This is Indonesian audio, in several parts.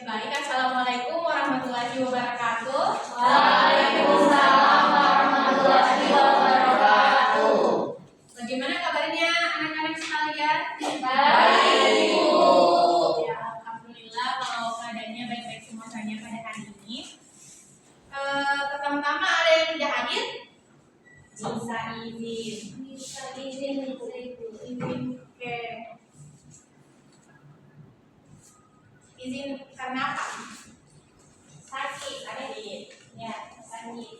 Baik, Assalamualaikum warahmatullahi wabarakatuh. Waalaikumsalam warahmatullahi wabarakatuh. Bagaimana kabarnya anak-anak sekalian? Baik, Ibu. Ya, alhamdulillah kalau keadaannya baik-baik semua saja pada hari ini. Pertama-tama ada yang tidak hadir? Bisa izin. Oke. Izin karena apa? Sakit, ada di? Ya, sakit.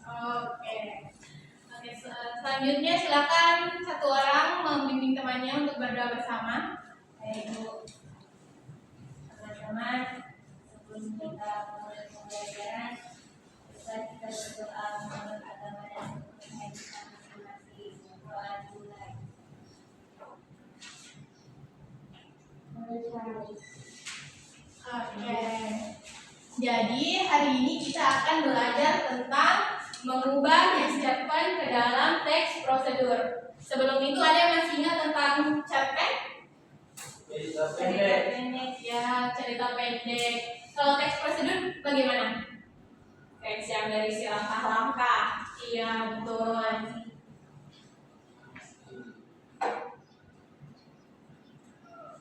Oke. Selanjutnya silakan satu orang membimbing temannya untuk berdoa bersama. Baik, Bu. Teman-teman, sebelum kita mulai pembelajaran, kita berdoa menurut agama dan kepercayaan kita masing-masing. Doa dimulai. Oke. Jadi hari ini kita akan belajar tentang mengubah cerpen ke dalam teks prosedur. Sebelum itu ada yang masih ingat tentang cerpen? Cerita pendek ya, cerita pendek. Kalau teks prosedur bagaimana? Teks yang dari si langkah-langkah. Iya, betul.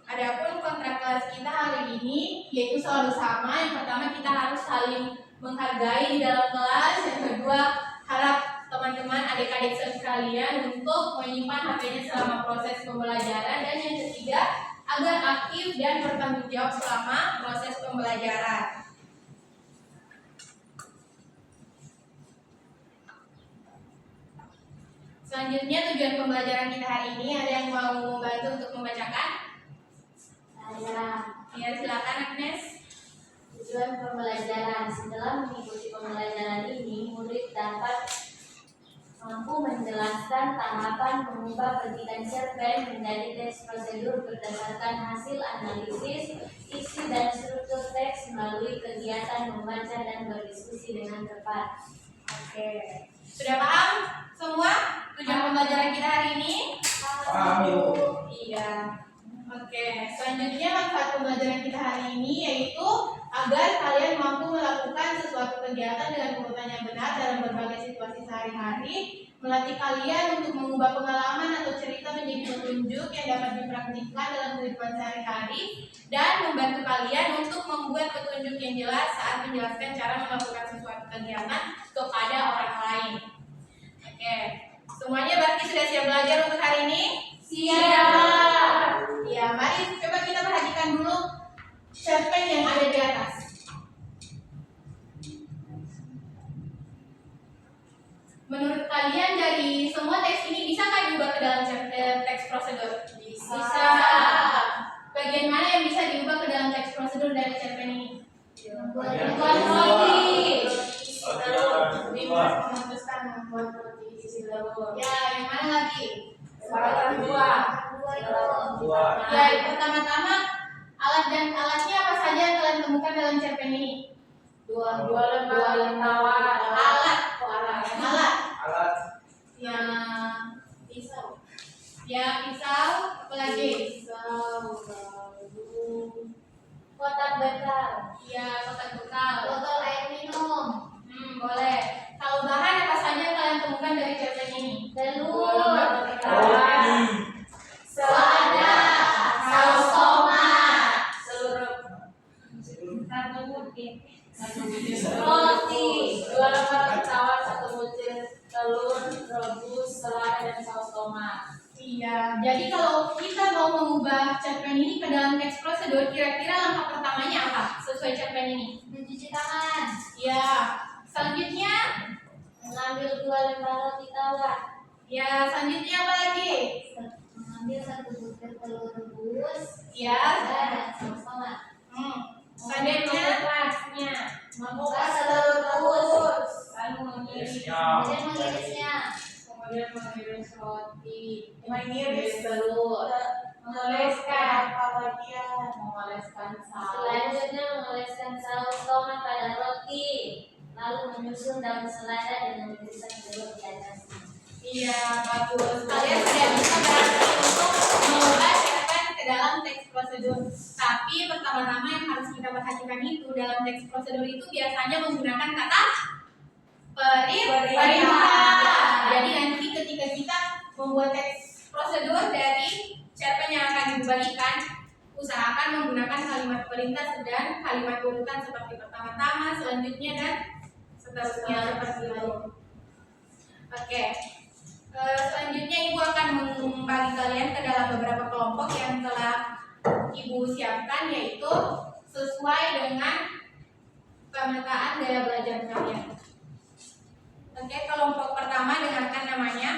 Adapun kontrak kelas kita hari ini yaitu selalu sama. Yang pertama kita harus saling menghargai di dalam kelas. Yang kedua, harap teman-teman adik-adik sekalian untuk menyimpan HP-nya selama proses pembelajaran. Dan yang ketiga, agar aktif dan bertanggung jawab selama proses pembelajaran. Selanjutnya tujuan pembelajaran kita hari ini, ada yang mau membantu untuk membacakan? Ya, silakan Agnes. Tujuan pembelajaran. Setelah mengikuti pembelajaran ini, murid dapat mampu menjelaskan tahapan mengubah petikan cerpen menjadi teks prosedur berdasarkan hasil analisis isi dan struktur teks melalui kegiatan membaca dan berdiskusi dengan tepat. Oke, sudah paham semua tujuan pembelajaran kita hari ini? Paham, Ibu. Iya. Oke, selanjutnya manfaat pembelajaran kita hari ini yaitu agar kalian mampu melakukan sesuatu kegiatan dengan urutan yang benar dalam berbagai situasi sehari-hari, melatih kalian untuk mengubah pengalaman atau cerita menjadi petunjuk yang dapat dipraktikkan dalam kehidupan sehari-hari, dan membantu kalian untuk membuat petunjuk yang jelas saat menjelaskan cara melakukan sesuatu kegiatan kepada orang lain. Oke, semuanya berarti sudah siap belajar untuk hari ini? Siap. Ya, mari coba kita perhatikan dulu cerpen yang ada di atas. Menurut kalian dari semua teks ini bisakah diubah ke dalam teks prosedur? Bisa. Bagian mana yang bisa diubah ke dalam teks prosedur dari cerpen ini? Membuat roti. Memutuskan membuat roti isi telur. Ya, yang mana lagi? Sebarang dua. Ya, pertama-tama alat dan alatnya apa saja yang kalian temukan dalam cerpen ini? Dua lembar. Alat. Alat. Ya, pisau. Ya, pisau. Apa lagi? Pisau, lalu kotak bekal. Ya, kotak bekal. Botol air minum. Boleh. Kalau bahan apa saja yang kalian temukan dari cerpen ini? Telur. Selada, saus tomat, Roti. 2 lembar tawar, 1 butir telur rebus, selada dan saus tomat. Iya, jadi kalau kita mau mengubah cerpen ini ke dalam teks prosedur, kira-kira langkah pertamanya apa sesuai cerpen ini? Mencuci tangan. Ya, selanjutnya, Mengambil 2 lembar roti tawar. ya selanjutnya apa lagi? Mengambil 1 butir telur rebus. Ya, Dan saus tomat. selanjutnya, Membuka telur rebus. lalu mengiris, Kemudian mengirisnya. kemudian mengiris roti, Mengiris telur, mengoleskan saus. Selanjutnya mengoleskan saus tomat pada roti. Lalu menyusun daun selada dengan irisan telur di atasnya. Iya, bagus. Kalian sudah bisa berhasil untuk mengubah cerpen ke dalam dalam teks prosedur. Tapi pertama-tama yang harus kita perhatikan itu dalam teks prosedur itu biasanya menggunakan kata perintah. Jadi nanti ketika kita membuat teks prosedur dari cerpen yang akan dibagikan, usahakan menggunakan kalimat perintah dan kalimat urutan seperti pertama-tama, selanjutnya dan seterusnya seperti itu. Oke. Selanjutnya Ibu akan membagi kalian ke dalam beberapa kelompok yang telah Ibu siapkan, yaitu sesuai dengan pemetaan gaya belajar kalian. Oke, kelompok pertama dengarkan namanya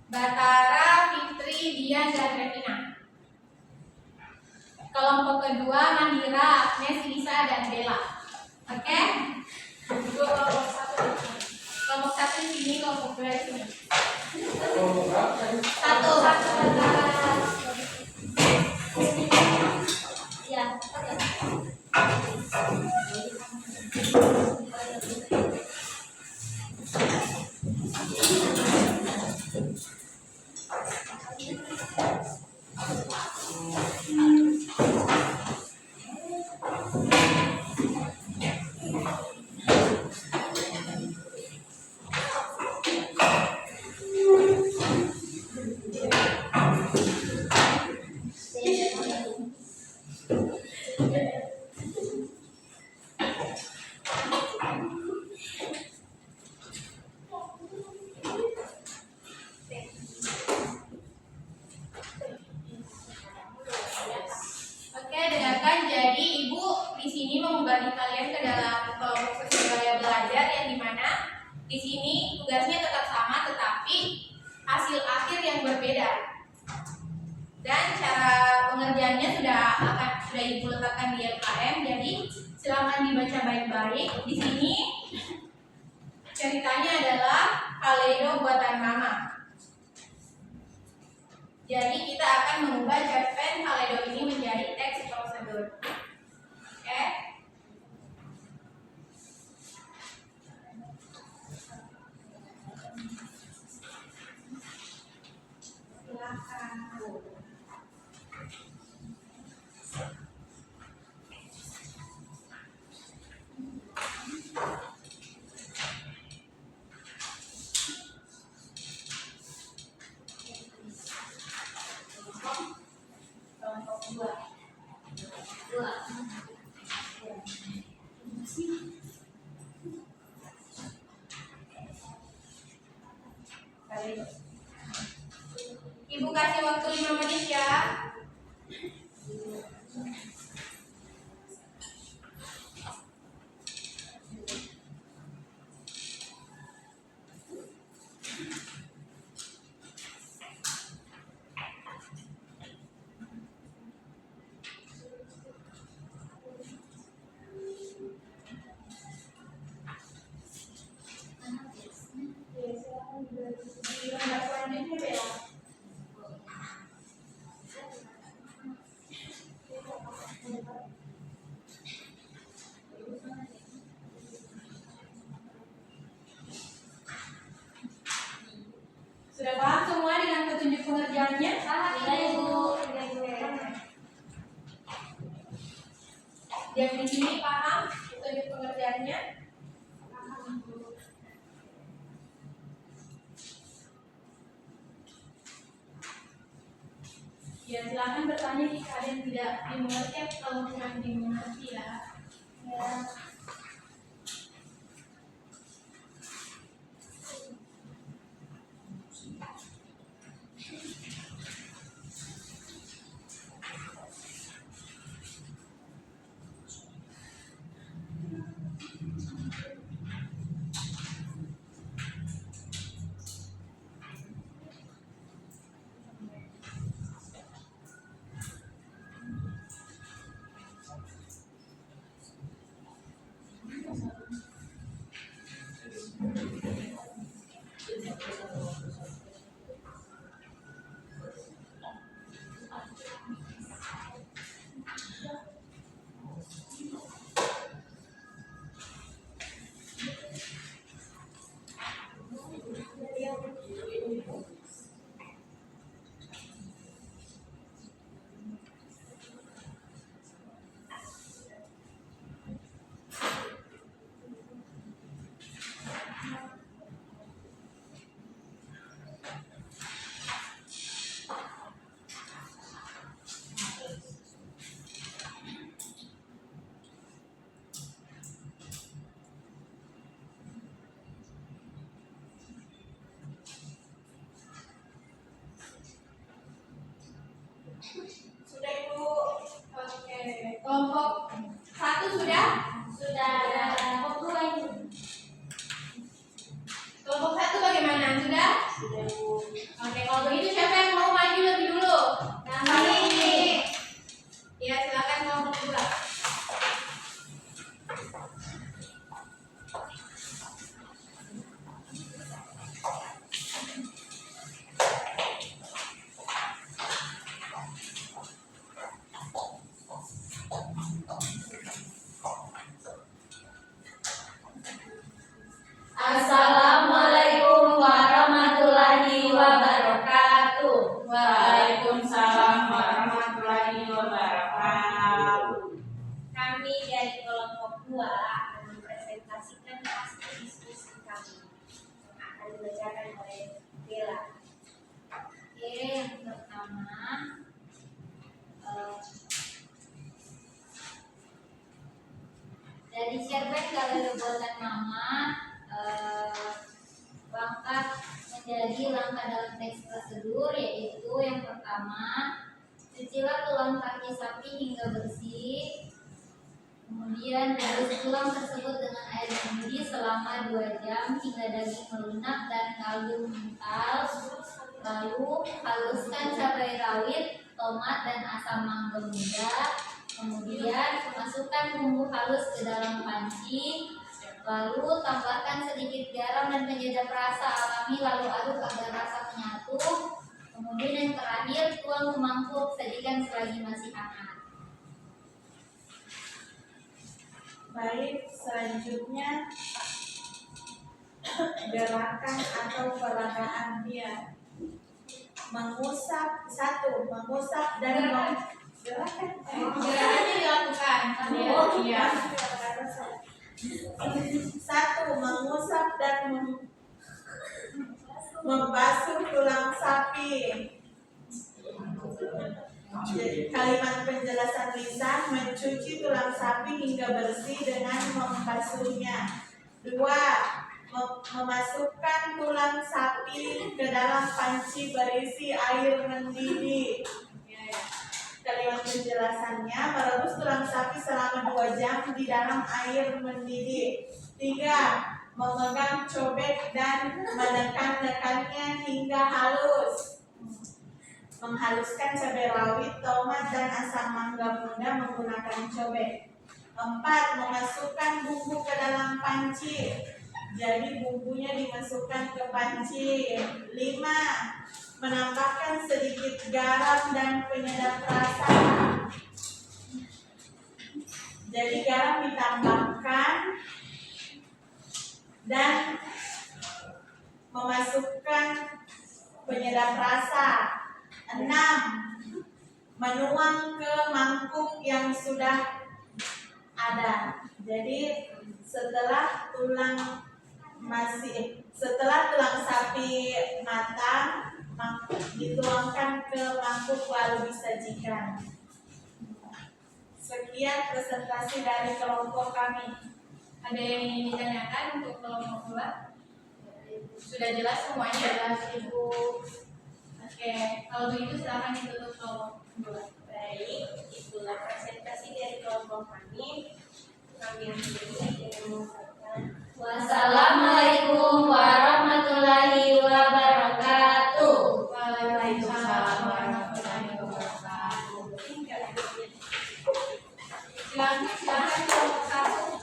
Batara, Fitri, Dian, dan Revina. Kelompok kedua Mandira, Agnes, Lisa, dan Bella. Oke? Kelompok satu di sini, kelompok dua di sini. Satu. Ya. Oke, dengarkan. Jadi Ibu di sini mau membagi kalian ke dalam kelompok sesuai gaya belajar yang dimana di sini tugasnya tetap sama, tetapi hasil akhir yang berbeda. Dan cara pengerjaannya sudah Ibu letakkan di LKM. Jadi silakan dibaca baik-baik. Di sini ceritanya adalah Kaleido buatan Mama. Jadi kita akan mengubah cerpen Kaleido ini menjadi teks prosedur. Oke? Silakan. Kelompok dua. Ibu kasih waktu 5 menit ya. Sudah paham semua dengan petunjuk pengerjaannya? Iya, Ibu. Yang di sini paham petunjuk pengerjaannya? Ya, silakan bertanya jika ada yang tidak dimengerti, kalau kurang dimengerti ya. Sudah Ibu. Oke. Kelompok 1 sudah? Sudah. Kelompok 2 itu. Kelompok 1 bagaimana? Sudah? Sudah Bu. Oke, kalau begitu siapa yang mau maju lebih dulu? Kami. Ya, silakan kelompok 2. Assalamualaikum warahmatullahi wabarakatuh. Waalaikumsalam warahmatullahi wabarakatuh. Kami dari kelompok 2 akan mempresentasikan hasil diskusi kami yang akan dibacakan oleh Bella. Oke, yang pertama dari cerpen kalau buatan mama langkah menjadi langkah dalam teks prosedur, yaitu yang pertama, cucilah tulang kaki sapi hingga bersih. Kemudian rebus tulang tersebut dengan air mendidih selama 2 jam hingga daging melunak dan kaldu mengental. Lalu haluskan cabai rawit, tomat dan asam mangga muda. Kemudian masukkan bumbu halus ke dalam panci. Lalu tambahkan sedikit garam dan penyedap rasa alami, lalu aduk agar rasa menyatu. Kemudian yang terakhir, tuang ke mangkuk, sajikan selagi masih hangat. Baik, selanjutnya gerakan atau peragaan dia. Mengusap, 1. Mengusap dan gerakan. Gerakannya dilakukan. Iya. 1. Mengusap dan membasuh tulang sapi. Kalimat penjelasan lisan: mencuci tulang sapi hingga bersih dengan membasuhnya. 2. Memasukkan tulang sapi ke dalam panci berisi air mendidih. Kalimat penjelasannya: merebus tulang sapi selama 2 jam di dalam air mendidih. 3. Memegang cobek dan menekan-nekannya hingga halus. Menghaluskan cabai rawit, tomat dan asam mangga muda menggunakan cobek. 4. Memasukkan bumbu ke dalam panci. Jadi bumbunya dimasukkan ke panci. 5. Menambahkan sedikit garam dan penyedap rasa. Jadi garam ditambahkan dan memasukkan penyedap rasa. 6. Menuang ke mangkuk yang sudah ada. Jadi setelah tulang sapi matang, dituangkan ke mangkuk lalu disajikan. Sekian presentasi dari kelompok kami. Ada yang ingin ditanyakan untuk kelompok 2? Sudah jelas semuanya? Jelas Ibu. Oke, kalau begitu silakan ditutup kelompok 2. Baik, itulah presentasi dari kelompok kami. Kami akhiri dengan mengucapkan wassalamualaikum warahmatullahi wabarakatuh. Waalaikumsalam warahmatullahi wabarakatuh. Silakan kelompok 1.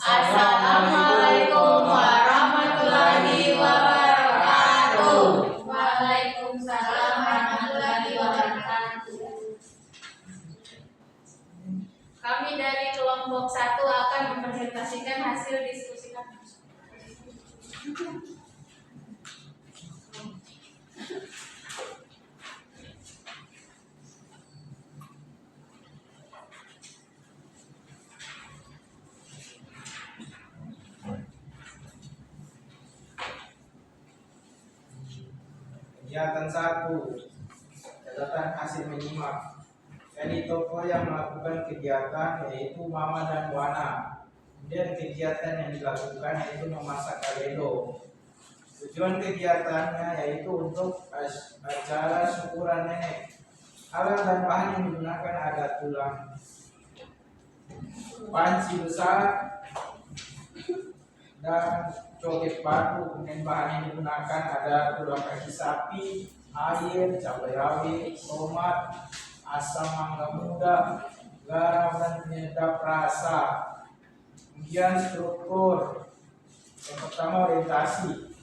Assalamualaikum warahmatullahi wabarakatuh. Waalaikumsalam warahmatullahi wabarakatuh. Kami dari kelompok 1 akan mempresentasikan hasil diskusi kami. Kegiatan 1. Catatan hasil menyimak. Jadi tokoh yang melakukan kegiatan yaitu Mama dan Wana. Kemudian kegiatan yang dilakukan yaitu memasak kaledo. Tujuan kegiatannya yaitu untuk acara syukuran nenek. Alat dan bahan yang digunakan ada tulang panci besar dan cobek batu. Kemudian bahan yang digunakan ada tulang kaki sapi, air, cabai rawit, tomat, asam mangga muda, garam dan penyedap rasa. Kemudian struktur. Yang pertama orientasi.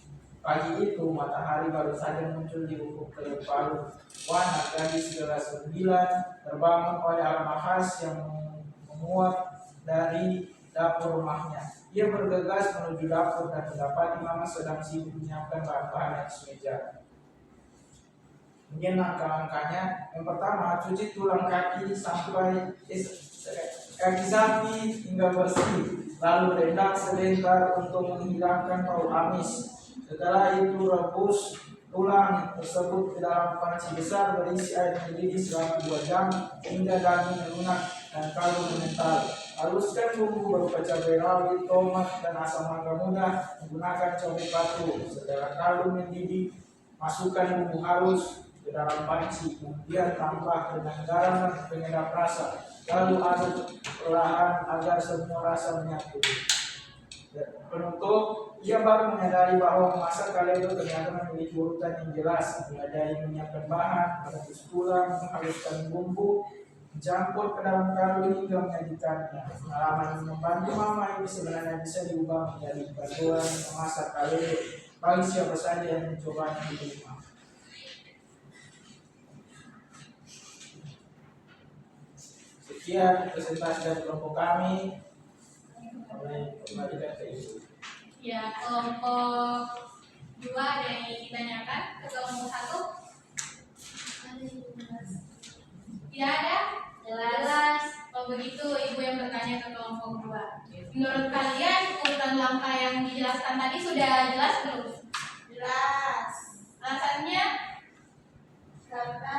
Pagi itu matahari baru saja muncul di ufuk teluk Palu. Wana gadis kelas 9 terbangun oleh aroma khas yang menguap dari dapur rumahnya. Ia bergegas menuju dapur dan mendapati Mama sedang sibuk menyiapkan bahan-bahan atas meja. Kemudian langkah-langkahnya, yang pertama cuci tulang kaki sampai kaki sapi hingga bersih, lalu rendam sebentar untuk menghilangkan bau amis. Setelah itu rebus tulang tersebut ke dalam panci besar berisi air mendidih selama 2 jam hingga daging lunak dan kaldu mengental. Haluskan bumbu berupa cabai rawit, tomat, dan asam mangga muda menggunakan cobek batu. Setelah kaldu mendidih, masukkan bumbu halus ke dalam panci, kemudian tambah dengan garam dan penyedap rasa. Lalu aduk perlahan agar semua rasa menyatu. Penutup, ia baru menyadari bahwa memasak kaledo ternyata memiliki urutan yang jelas, mulai dari menyiapkan bahan, merebus tulang, menghaluskan bumbu, mencampur ke dalam kaldu hingga menyajikannya. Pengalaman membantu Mama ini sebenarnya bisa diubah menjadi panduan memasak kaledo bagi siapa saja yang mencobanya di rumah. Sekian presentasi dari kelompok kami. Kembalikan ke Ibu. Ya, kelompok 2 ada yang ingin ditanyakan ke kelompok 1? Tidak ada? Jelas. Kalau begitu Ibu yang bertanya ke kelompok 2. Menurut kalian urutan langkah yang dijelaskan tadi sudah jelas belum? Jelas. Alasannya? Karena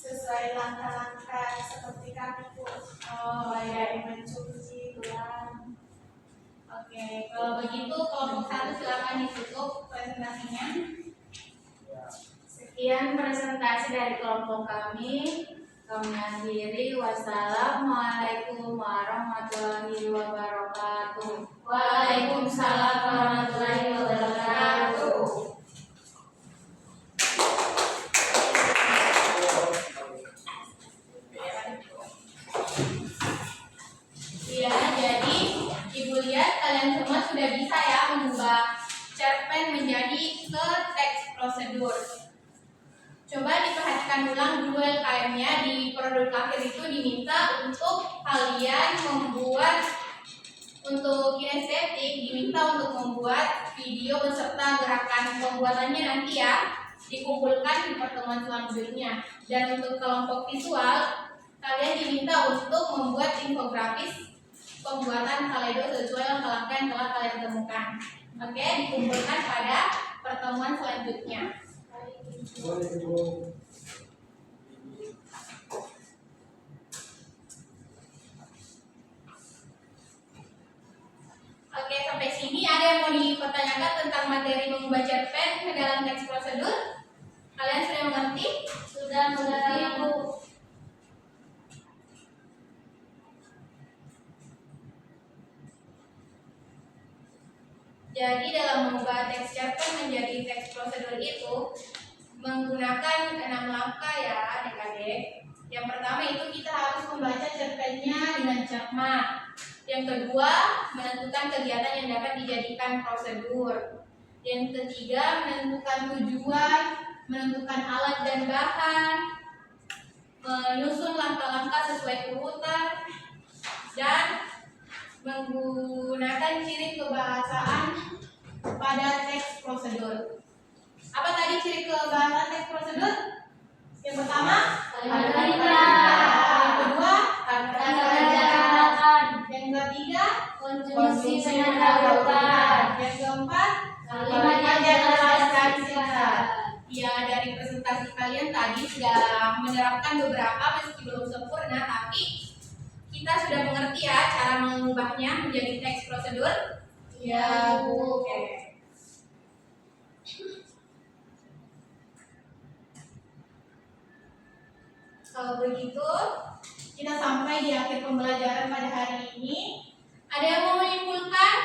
sesuai langkah-langkah seperti kami Bu. Oh Mulai ya. mencuci tulang. Oke, kalau begitu kelompok 1 silakan ditutup presentasinya. Sekian presentasi dari kelompok kami. Kami akhiri. Wassalamualaikum warahmatullahi wabarakatuh. Waalaikumsalam warahmatullahi wabarakatuh. Ya, jadi Ibu lihat kalian semua sudah bisa ya mengubah cerpen menjadi ke teks prosedur. Coba diperhatikan ulang dulu LKM-nya. Di produk akhir itu diminta untuk kalian membuat, untuk kinestetik diminta untuk membuat video beserta gerakan pembuatannya nanti ya, dikumpulkan di pertemuan selanjutnya. Dan untuk kelompok visual, kalian diminta untuk membuat infografis pembuatan kaledo sesuai langkah-langkah yang telah kalian temukan. Oke, dikumpulkan pada pertemuan selanjutnya. Boleh Ibu. Oke, sampai sini ada yang mau dipertanyakan tentang materi mengubah cerpen ke dalam teks prosedur? Kalian sudah mengerti? Sudah mengerti Bu. Jadi dalam mengubah teks cerpen menjadi teks prosedur itu menggunakan 6 langkah ya adik-adik. Yang pertama itu kita harus membaca cerpennya dengan cermat. Yang kedua, menentukan kegiatan yang dapat dijadikan prosedur. Yang ketiga, menentukan tujuan, menentukan alat dan bahan, menyusun langkah-langkah sesuai urutan, dan menggunakan ciri kebahasaan pada teks prosedur. Apa tadi ciri kebahasaan teks prosedur? Yang pertama, Kalimat yang kedua, kata-kata. yang ketiga, Konjungsi pendahuluan. yang keempat, Kalimat yang jelas dan singkat. aplikasi kalian tadi sudah menerapkan beberapa meski belum sempurna, tapi kita sudah mengerti ya cara mengubahnya menjadi teks prosedur. Ya, Bu. Oke. Kalau begitu, kita sampai di akhir pembelajaran pada hari ini. Ada yang mau menyimpulkan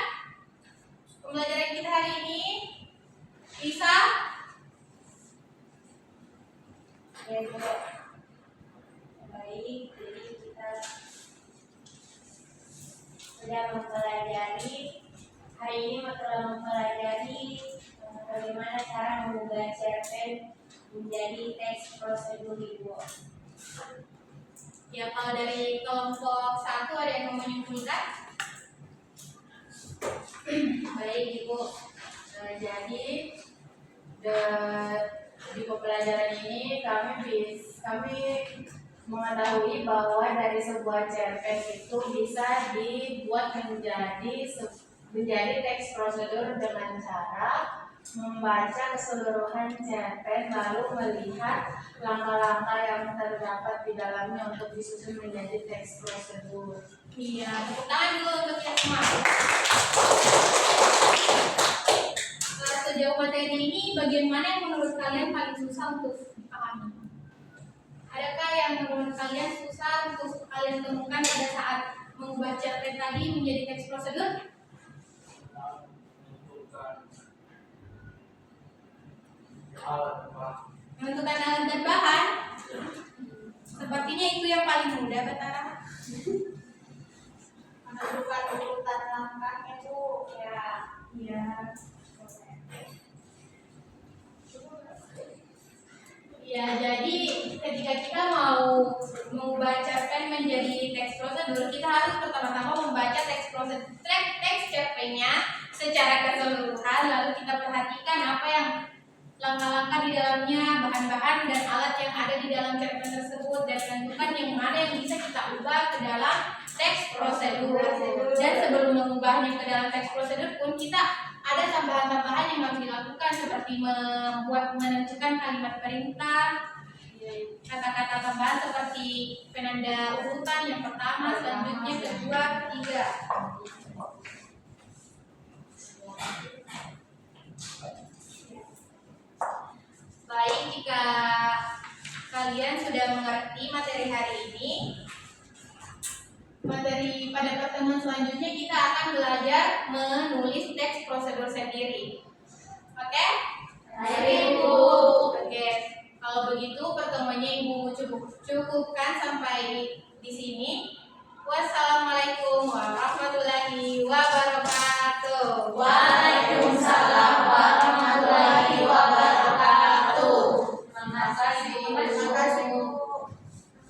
pembelajaran kita hari ini? Bisa? Ya, Bu. Baik, jadi kita sudah mempelajari hari ini telah mempelajari bagaimana cara mengubah cerpen menjadi teks prosedur, Ibu. Ya, kalau dari kelompok 1 ada yang mau menyimpulkan? Baik Ibu, jadi di pembelajaran ini kami mengetahui bahwa dari sebuah cerpen itu bisa dibuat menjadi teks prosedur dengan cara membaca keseluruhan cerpen lalu melihat langkah-langkah yang terdapat di dalamnya untuk disusun menjadi teks prosedur. Iya, tepuk tangan dulu untuk yang semua. Sejauh materi ini, bagian mana yang menurut kalian paling susah untuk dipahami? Adakah yang menurut kalian susah untuk kalian temukan pada saat mengubah cerpen tadi menjadi teks prosedur? Menentukan alat dan bahan. Sepertinya itu yang paling mudah, Batara. Menentukan urutan langkahnya, Bu. Ya. Ya, jadi ketika kita mau mengubah cerpen menjadi teks prosedur, kita harus pertama-tama membaca teks cerpennya secara keseluruhan, lalu kita perhatikan apa yang langkah-langkah di dalamnya, bahan-bahan dan alat yang ada di dalam cerpen tersebut, dan tentukan yang mana yang bisa kita ubah ke dalam teks prosedur. Dan sebelum mengubahnya ke dalam teks prosedur pun kita ada tambahan-tambahan yang harus dilakukan seperti menentukan kalimat perintah, kata-kata tambahan seperti penanda urutan yang pertama, selanjutnya kedua, ketiga. Baik, jika kalian sudah mengerti materi hari ini, materi pada pertemuan selanjutnya kita akan belajar menulis teks prosedur sendiri. Oke? Baik, Bu. Oke. Kalau begitu pertemuannya Ibu cukupkan sampai